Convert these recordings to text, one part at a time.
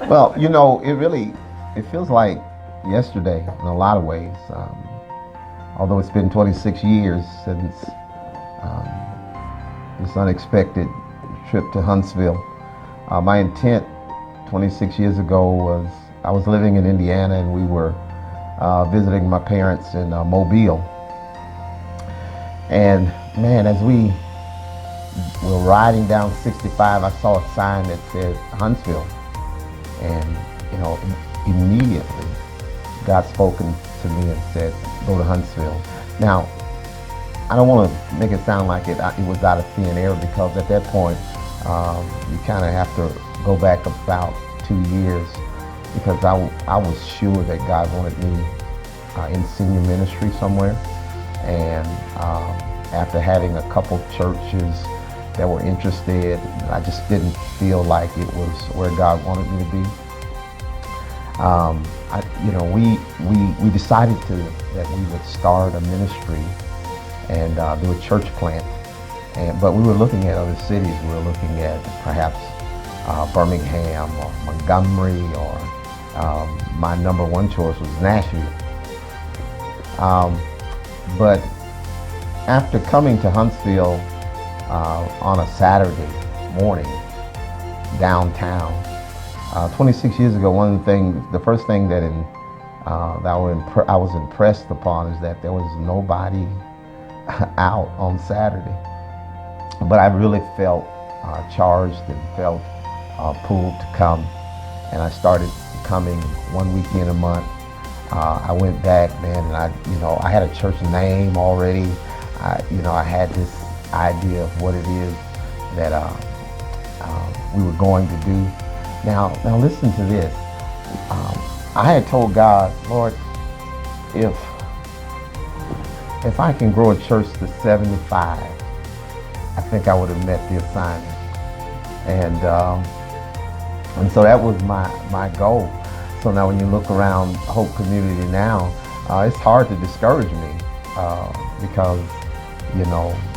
Well, it feels like yesterday in a lot of ways. Although it's been 26 years since um, this unexpected trip to Huntsville. My intent 26 years ago was I was living in Indiana and we were visiting my parents in Mobile. And man, as we were riding down 65, I saw a sign that said Huntsville. And, immediately God spoken to me and said, go to Huntsville. Now, I don't want to make it sound like it was out of thin air because at that point, you kind of have to go back about 2 years because I was sure that God wanted me in senior ministry somewhere. And after having a couple churches that were interested, I just didn't feel like it was where God wanted me to be. We decided that we would start a ministry and do a church plant. But we were looking at other cities. We were looking at perhaps Birmingham or Montgomery, or my number one choice was Nashville. But after coming to Huntsville on a Saturday morning downtown, 26 years ago, the first thing that I was impressed upon is that there was nobody out on Saturday. But I really felt charged and felt pulled to come, and I started coming one weekend a month. I went back, man, and I had a church name already. I had this idea of what it is that we were going to do. Now listen to this. I had told God, Lord, if I can grow a church to 75, I think I would have met the assignment. And so that was my goal. So now when you look around Hope Community now, it's hard to discourage me because,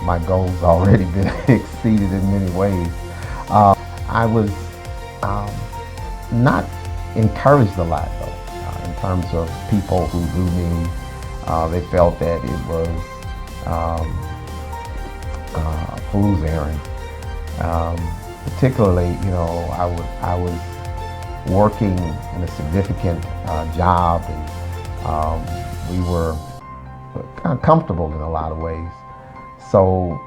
my goals already been exceeded in many ways. I was not encouraged a lot though, in terms of people who knew me. They felt that it was a fool's errand. Particularly, I was working in a significant job, and we were kind of comfortable in a lot of ways. So,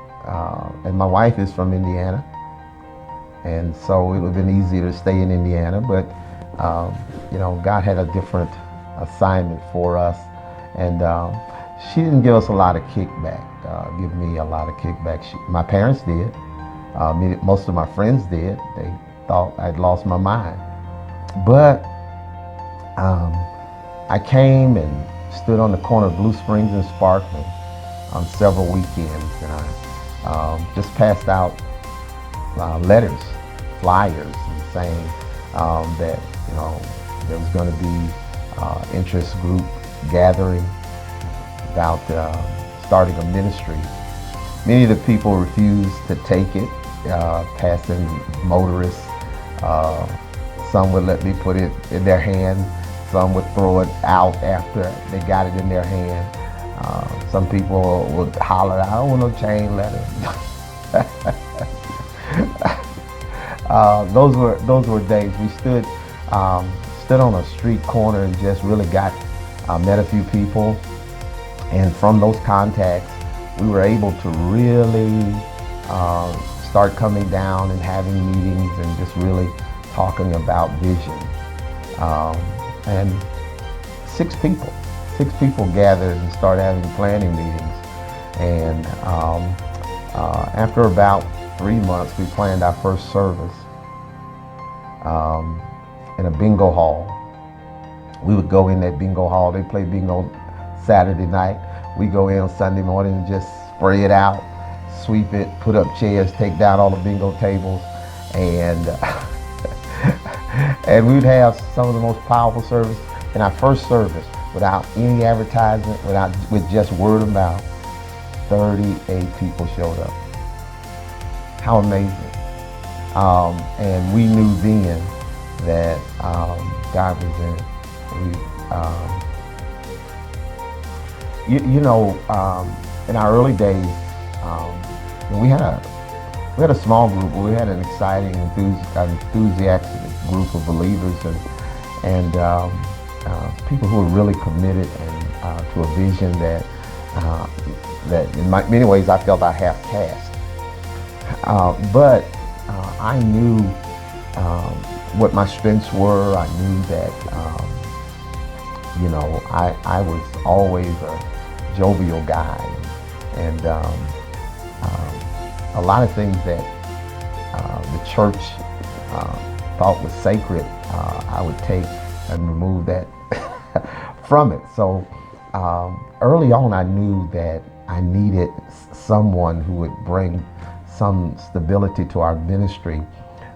and my wife is from Indiana, and so it would have been easier to stay in Indiana, but God had a different assignment for us, and she didn't give us a lot of kickback, give me a lot of kickback. My parents did. Most of my friends did. They thought I'd lost my mind. But I came and stood on the corner of Blue Springs and Sparkman on several weekends, and I just passed out letters, flyers, and saying that there was going to be interest group gathering about starting a ministry. Many of the people refused to take it, passing motorists. Some would let me put it in their hand. Some would throw it out after they got it in their hand. Some people would holler, I don't want no chain letter. Those were days. We stood on a street corner and just really met a few people. And from those contacts, we were able to really start coming down and having meetings and just really talking about vision. And six people gathered and started having planning meetings. And after about 3 months, we planned our first service in a bingo hall. We would go in that bingo hall. They play bingo Saturday night. We go in on Sunday morning and just spray it out, sweep it, put up chairs, take down all the bingo tables, and and we'd have some of the most powerful service. In our first service, without any advertisement, with just word of mouth, 38 people showed up. How amazing. And we knew then that God was in. We, in our early days, we had a small group. We had an exciting, enthusiastic group of believers and people who were really committed and to a vision that in many ways I felt I half cast. But I knew what my strengths were. I knew that I was always a jovial guy, and a lot of things that the church thought was sacred, I would take and remove that from it. So early on, I knew that I needed someone who would bring some stability to our ministry.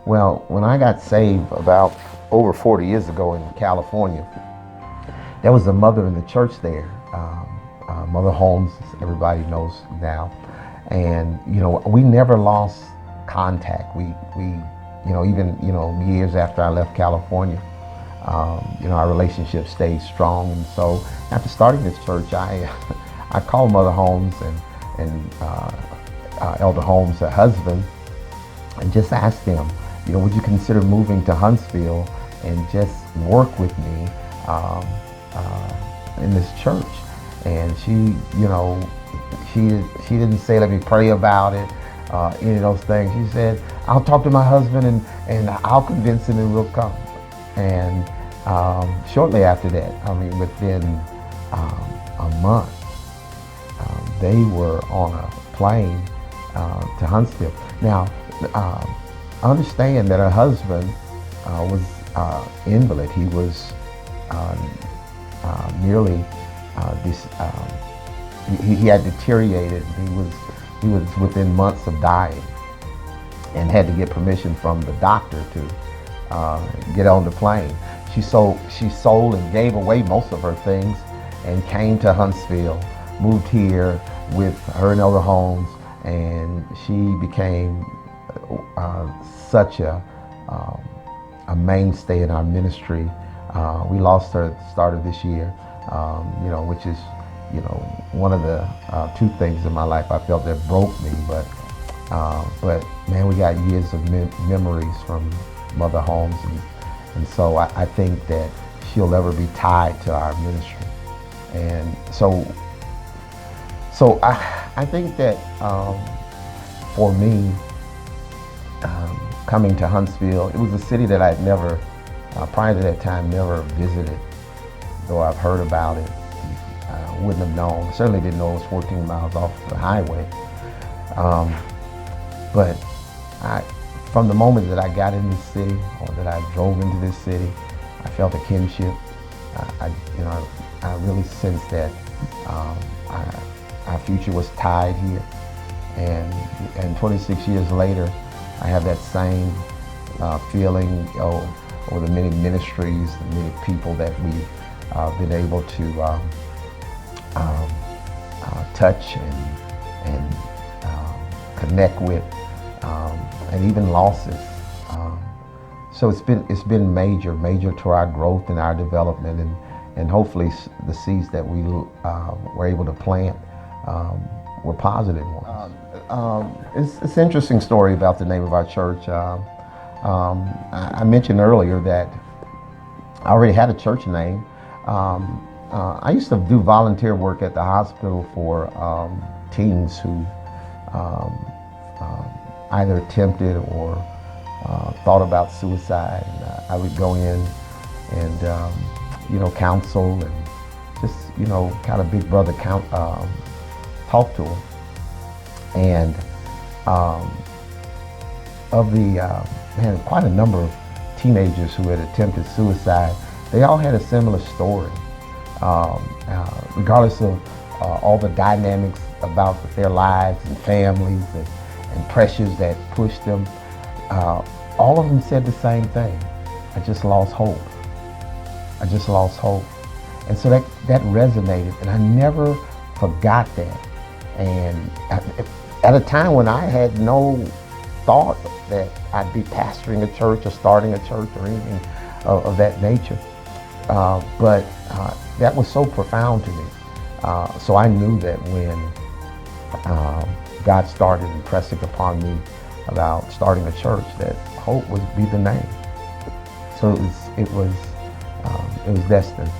Well, when I got saved about over 40 years ago in California, there was a mother in the church there, Mother Holmes, everybody knows now. And, we never lost contact. We even, years after I left California, our relationship stayed strong. And so after starting this church, I called Mother Holmes and Elder Holmes, her husband, and just asked them, would you consider moving to Huntsville and just work with me in this church? And she didn't say, let me pray about it, any of those things. She said, I'll talk to my husband and I'll convince him and we'll come. And shortly after that, within a month, they were on a plane to Huntsville. Now, understand that her husband was invalid. He was nearly he had deteriorated. He was within months of dying, and had to get permission from the doctor to get on the plane. She sold and gave away most of her things, and came to Huntsville, moved here with her and Elder Holmes, and she became such a mainstay in our ministry. We lost her at the start of this year, which is, one of the two things in my life I felt that broke me. But man, we got years of memories from Mother Holmes, and so I think that she'll ever be tied to our ministry. And so I think that for me, coming to Huntsville, it was a city that I'd never, prior to that time, never visited, though I've heard about it. I wouldn't have known, certainly didn't know it was 14 miles off the highway. But from the moment that I got in this city, or that I drove into this city, I felt a kinship. I really sensed that our future was tied here. And 26 years later, I have that same feeling over the many ministries, the many people that we've been able to touch and connect with, and even losses. So it's been major to our growth and our development, and hopefully the seeds that we were able to plant were positive ones. It's an interesting story about the name of our church. I mentioned earlier that I already had a church name. I used to do volunteer work at the hospital for teens who either attempted or thought about suicide. And, I would go in and counsel and just kind of big brother talk to them. And of the quite a number of teenagers who had attempted suicide, they all had a similar story. Regardless of all the dynamics about their lives and families and pressures that pushed them, all of them said the same thing: I just lost hope. I just lost hope. And so that resonated, and I never forgot that. And at a time when I had no thought that I'd be pastoring a church or starting a church or anything of that nature. But that was so profound to me. So I knew that when God started impressing upon me about starting a church, that Hope would be the name. So it was destined.